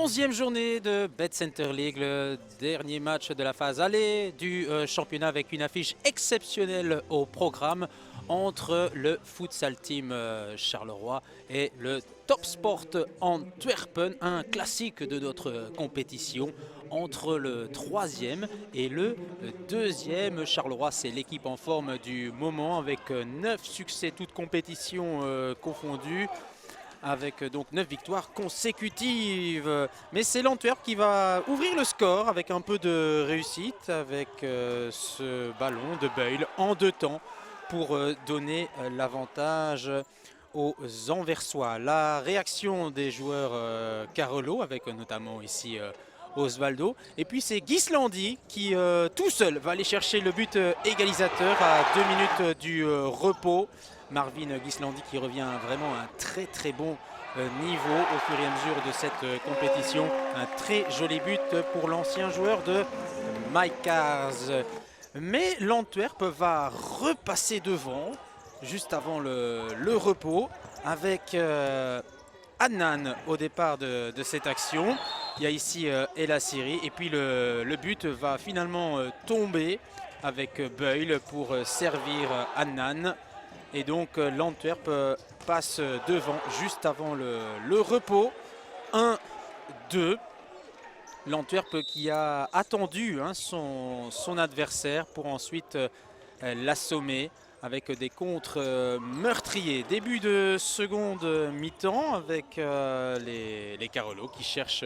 11e journée de Bet Center League, le dernier match de la phase aller du championnat avec une affiche exceptionnelle au programme entre le Futsal Team Charleroi et le Top Sport Antwerpen, un classique de notre compétition entre le 3e et le 2e. Charleroi, c'est l'équipe en forme du moment avec 9 succès, toutes compétitions confondues, avec donc 9 victoires consécutives. Mais c'est l'Antwerp qui va ouvrir le score avec un peu de réussite, avec ce ballon de Beul en 2 temps pour donner l'avantage aux Anversois. La réaction des joueurs Carolo, avec notamment ici Osvaldo. Et puis c'est Ghislandi qui tout seul va aller chercher le but égalisateur à 2 minutes du repos. Marvin Ghislandi qui revient vraiment à un très bon niveau au fur et à mesure de cette compétition. Un très joli but pour l'ancien joueur de Mike Cars. Mais l'Antwerp va repasser devant juste avant le repos avec Adnan au départ de cette action. Il y a ici El Assiri et puis le but va finalement tomber avec Beul pour servir Adnan. Et donc l'Antwerp passe devant juste avant le repos. 1-2. L'Antwerp qui a attendu son adversaire pour ensuite l'assommer avec des contres meurtriers. Début de seconde mi-temps avec les Carolo qui cherchent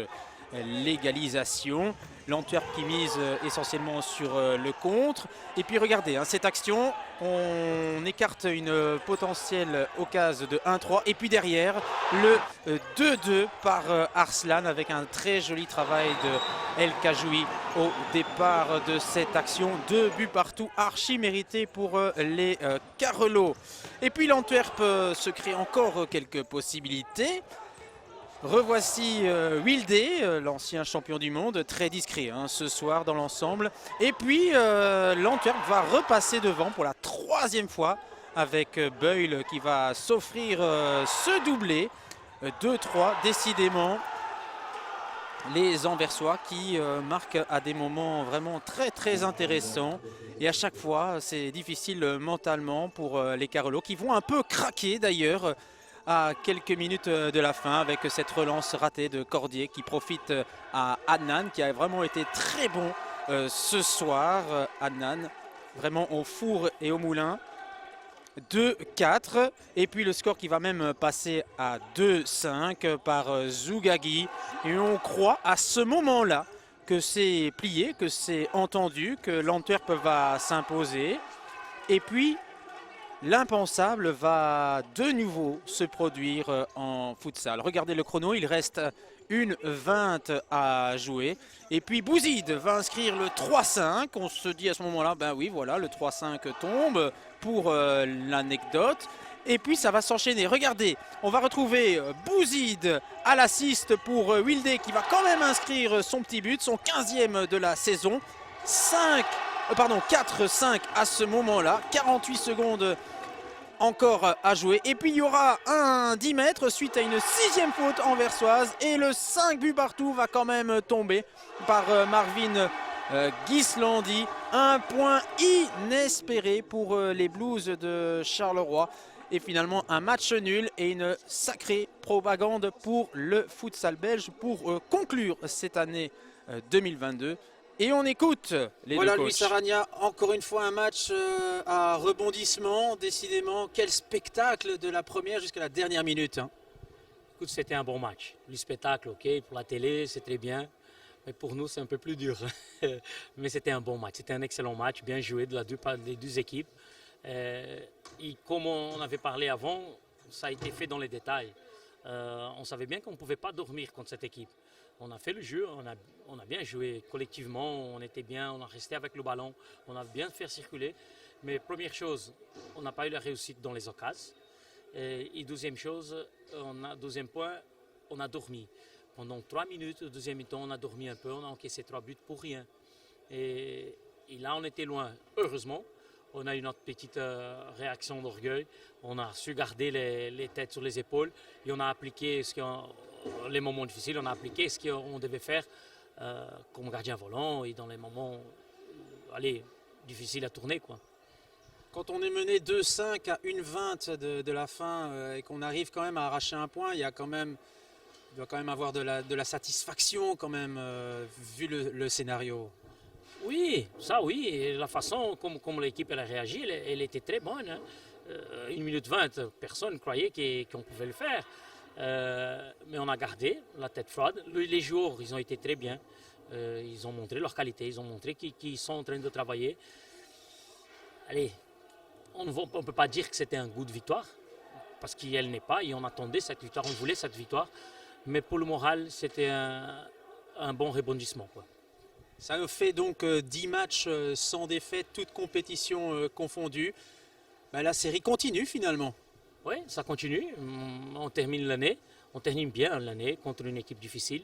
l'égalisation. L'Antwerp qui mise essentiellement sur le contre. Et puis regardez, cette action, on écarte une potentielle occasion de 1-3. Et puis derrière, le 2-2 par Arslan avec un très joli travail de El Kajoui au départ de cette action. 2 buts partout, archi mérité pour les Carolo. Et puis l'Antwerp se crée encore quelques possibilités. Revoici Wilde, l'ancien champion du monde, très discret ce soir dans l'ensemble. Et puis l'Antwerp va repasser devant pour la 3e fois avec Beul qui va s'offrir ce doublé. 2-3, décidément. Les Anversois qui marquent à des moments vraiment très intéressants. Et à chaque fois, c'est difficile mentalement pour les Carolo qui vont un peu craquer d'ailleurs à quelques minutes de la fin avec cette relance ratée de Cordier qui profite à Adnan qui a vraiment été très bon ce soir. Adnan vraiment au four et au moulin. 2-4 et puis le score qui va même passer à 2-5 par Zougagui. Et on croit à ce moment-là que c'est plié, que c'est entendu, que l'Antwerp va s'imposer. Et puis l'impensable va de nouveau se produire en futsal. Regardez le chrono, il reste 1:20 à jouer. Et puis Bouzid va inscrire le 3-5. On se dit à ce moment-là, ben oui, voilà, le 3-5 tombe pour l'anecdote. Et puis ça va s'enchaîner. Regardez, on va retrouver Bouzid à l'assist pour Wilde qui va quand même inscrire son petit but, son 15e de la saison. 4-5 à ce moment-là. 48 secondes encore à jouer. Et puis il y aura un 10 mètres suite à une 6e faute anversoise. Et le 5 buts partout va quand même tomber par Marvin Ghislandi. Un point inespéré pour les Blues de Charleroi. Et finalement un match nul et une sacrée propagande pour le futsal belge pour conclure cette année 2022. Et on écoute les deux coachs. Luis Arana, encore une fois un match à rebondissement. Décidément, quel spectacle de la première jusqu'à la dernière minute. Écoute, c'était un bon match. Le spectacle, ok, pour la télé, c'est très bien. Mais pour nous, c'est un peu plus dur. Mais c'était un bon match. C'était un excellent match, bien joué de des deux équipes. Et comme on avait parlé avant, ça a été fait dans les détails. On savait bien qu'on ne pouvait pas dormir contre cette équipe. On a fait le jeu, on a bien joué collectivement, on était bien, on a resté avec le ballon, on a bien fait circuler. Mais première chose, on n'a pas eu la réussite dans les occasions. Et deuxième chose, deuxième point, on a dormi. Pendant 3 minutes, au deuxième mi-temps, on a dormi un peu, on a encaissé 3 buts pour rien. Et là, on était loin. Heureusement, on a eu notre petite réaction d'orgueil. On a su garder les têtes sur les épaules et on a appliqué les moments difficiles, on a appliqué ce qu'on devait faire comme gardien volant et dans les moments difficiles à tourner, quoi. Quand on est mené 2-5 à 1:20 de la fin et qu'on arrive quand même à arracher un point, il doit quand même avoir de la satisfaction quand même, vu le scénario. Oui, ça oui, et la façon comme l'équipe a réagi, elle était très bonne. Hein. 1 minute 20, personne ne croyait qu'on pouvait le faire. Mais on a gardé la tête froide. Les joueurs, ils ont été très bien. Ils ont montré leur qualité, ils ont montré qu'ils sont en train de travailler. Allez, on ne peut pas dire que c'était un goût de victoire, parce qu'elle n'est pas, et on attendait cette victoire, on voulait cette victoire. Mais pour le moral, c'était un bon rebondissement, quoi. Ça nous fait donc 10 matchs sans défaite, toutes compétitions confondues. Ben, la série continue finalement. Oui, ça continue. On termine l'année. On termine bien l'année contre une équipe difficile.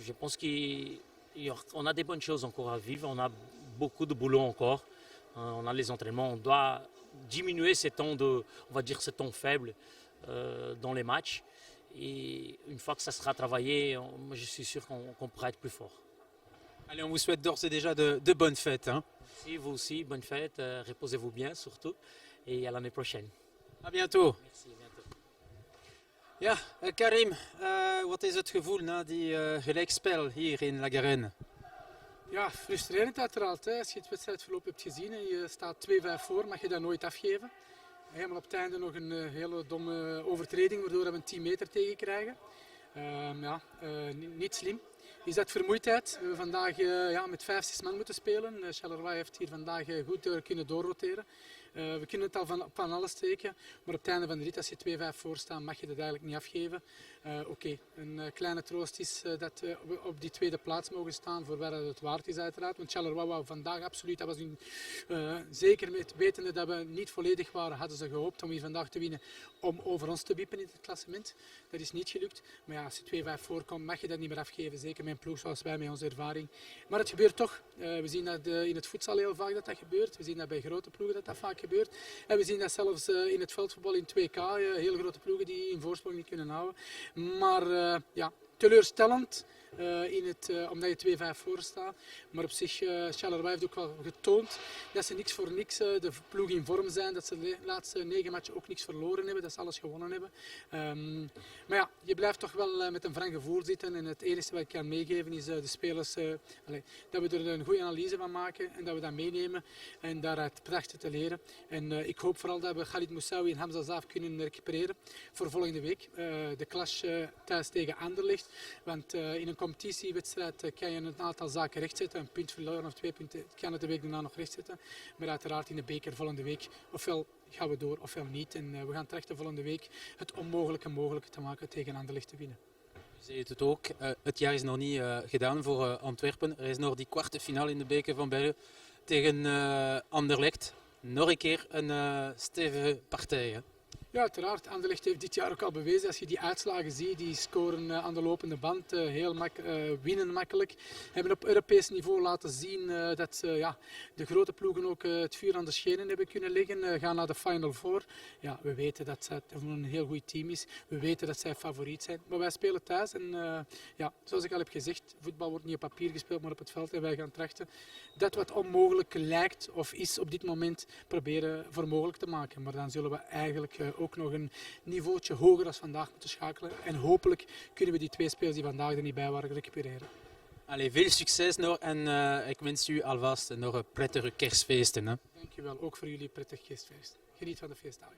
Je pense qu'on a des bonnes choses encore à vivre. On a beaucoup de boulot encore. On a les entraînements. On doit diminuer ces temps ces temps faibles dans les matchs. Et une fois que ça sera travaillé, je suis sûr qu'on pourra être plus fort. Allez, on vous souhaite d'ores et déjà de bonnes fêtes. Hein. Merci, vous aussi, bonnes fêtes. Reposez-vous bien surtout. Et à l'année prochaine. À bientôt. Merci, à bientôt. Ja, Karim, wat is het gevoel na die gelijkspel hier in La Garenne? Ja, frustrerend uiteraard. Hè. Als je het wedstrijdverloop hebt gezien en je staat 2-5 voor, mag je dat nooit afgeven. Maar op het einde nog een hele domme overtreding, waardoor we een 10 meter tegen krijgen. Niet slim. Is dat vermoeidheid? We hebben vandaag met 5-6 man moeten spelen. Charleroi heeft hier vandaag goed kunnen doorroteren. We kunnen het al van alles steken, maar op het einde van de rit, als je 2-5 voor staat, mag je dat eigenlijk niet afgeven. Een kleine troost is dat we op die tweede plaats mogen staan, voor waar het waard is uiteraard. Want Charleroi wou vandaag absoluut, dat was zeker met wetende dat we niet volledig waren, hadden ze gehoopt om hier vandaag te winnen, om over ons te wiepen in het klassement. Dat is niet gelukt. Maar ja, als je 2-5 voorkomt, mag je dat niet meer afgeven. Zeker met een ploeg zoals wij, met onze ervaring. Maar het gebeurt toch. We zien dat in het voedsel heel vaak dat gebeurt. We zien dat bij grote ploegen dat vaak gebeurt. En we zien dat zelfs in het veldvoetbal in 2K, heel grote ploegen die een voorsprong niet kunnen houden. Maar teleurstellend. Omdat je 2-5 voor staat. Maar op zich, Charleroi heeft ook wel getoond dat ze niks voor niks de ploeg in vorm zijn. Dat ze de laatste 9 matchen ook niks verloren hebben. Dat ze alles gewonnen hebben. Maar ja, je blijft toch wel met een wrang gevoel zitten. En het enige wat ik kan meegeven is de spelers, dat we er een goede analyse van maken. En dat we dat meenemen. En daaruit trachten te leren. En ik hoop vooral dat we Khalid Moussaoui en Hamza Zaaf kunnen recupereren voor volgende week. De clash thuis tegen Anderlecht. Want in een competitiewedstrijd kan je een aantal zaken rechtzetten. Een punt verloren of 2 punten kan het de week daarna nog rechtzetten. Maar uiteraard in de beker volgende week ofwel gaan we door ofwel niet. En we gaan trachten volgende week het onmogelijke mogelijk te maken tegen Anderlecht te winnen. U zei het ook, het jaar is nog niet gedaan voor Antwerpen. Er is nog die kwartfinale in de beker van België tegen Anderlecht. Nog een keer een stevige partij. Hè? Ja, uiteraard. Anderlecht heeft dit jaar ook al bewezen. Als je die uitslagen ziet, die scoren aan de lopende band, winnen makkelijk. Hebben op Europees niveau laten zien dat de grote ploegen ook het vuur aan de schenen hebben kunnen leggen. Gaan naar de Final Four. Ja, we weten dat het een heel goed team is. We weten dat zij favoriet zijn. Maar wij spelen thuis. En zoals ik al heb gezegd, voetbal wordt niet op papier gespeeld, maar op het veld. En wij gaan trachten dat wat onmogelijk lijkt of is op dit moment proberen voor mogelijk te maken. Maar dan zullen we eigenlijk ook nog een niveautje hoger dan vandaag moeten schakelen. En hopelijk kunnen we die 2 spelers die vandaag er niet bij waren recupereren. Allez, veel succes nog en ik wens u alvast nog een prettige kerstfeesten. Hè? Dankjewel, ook voor jullie prettig kerstfeest. Geniet van de feestdagen.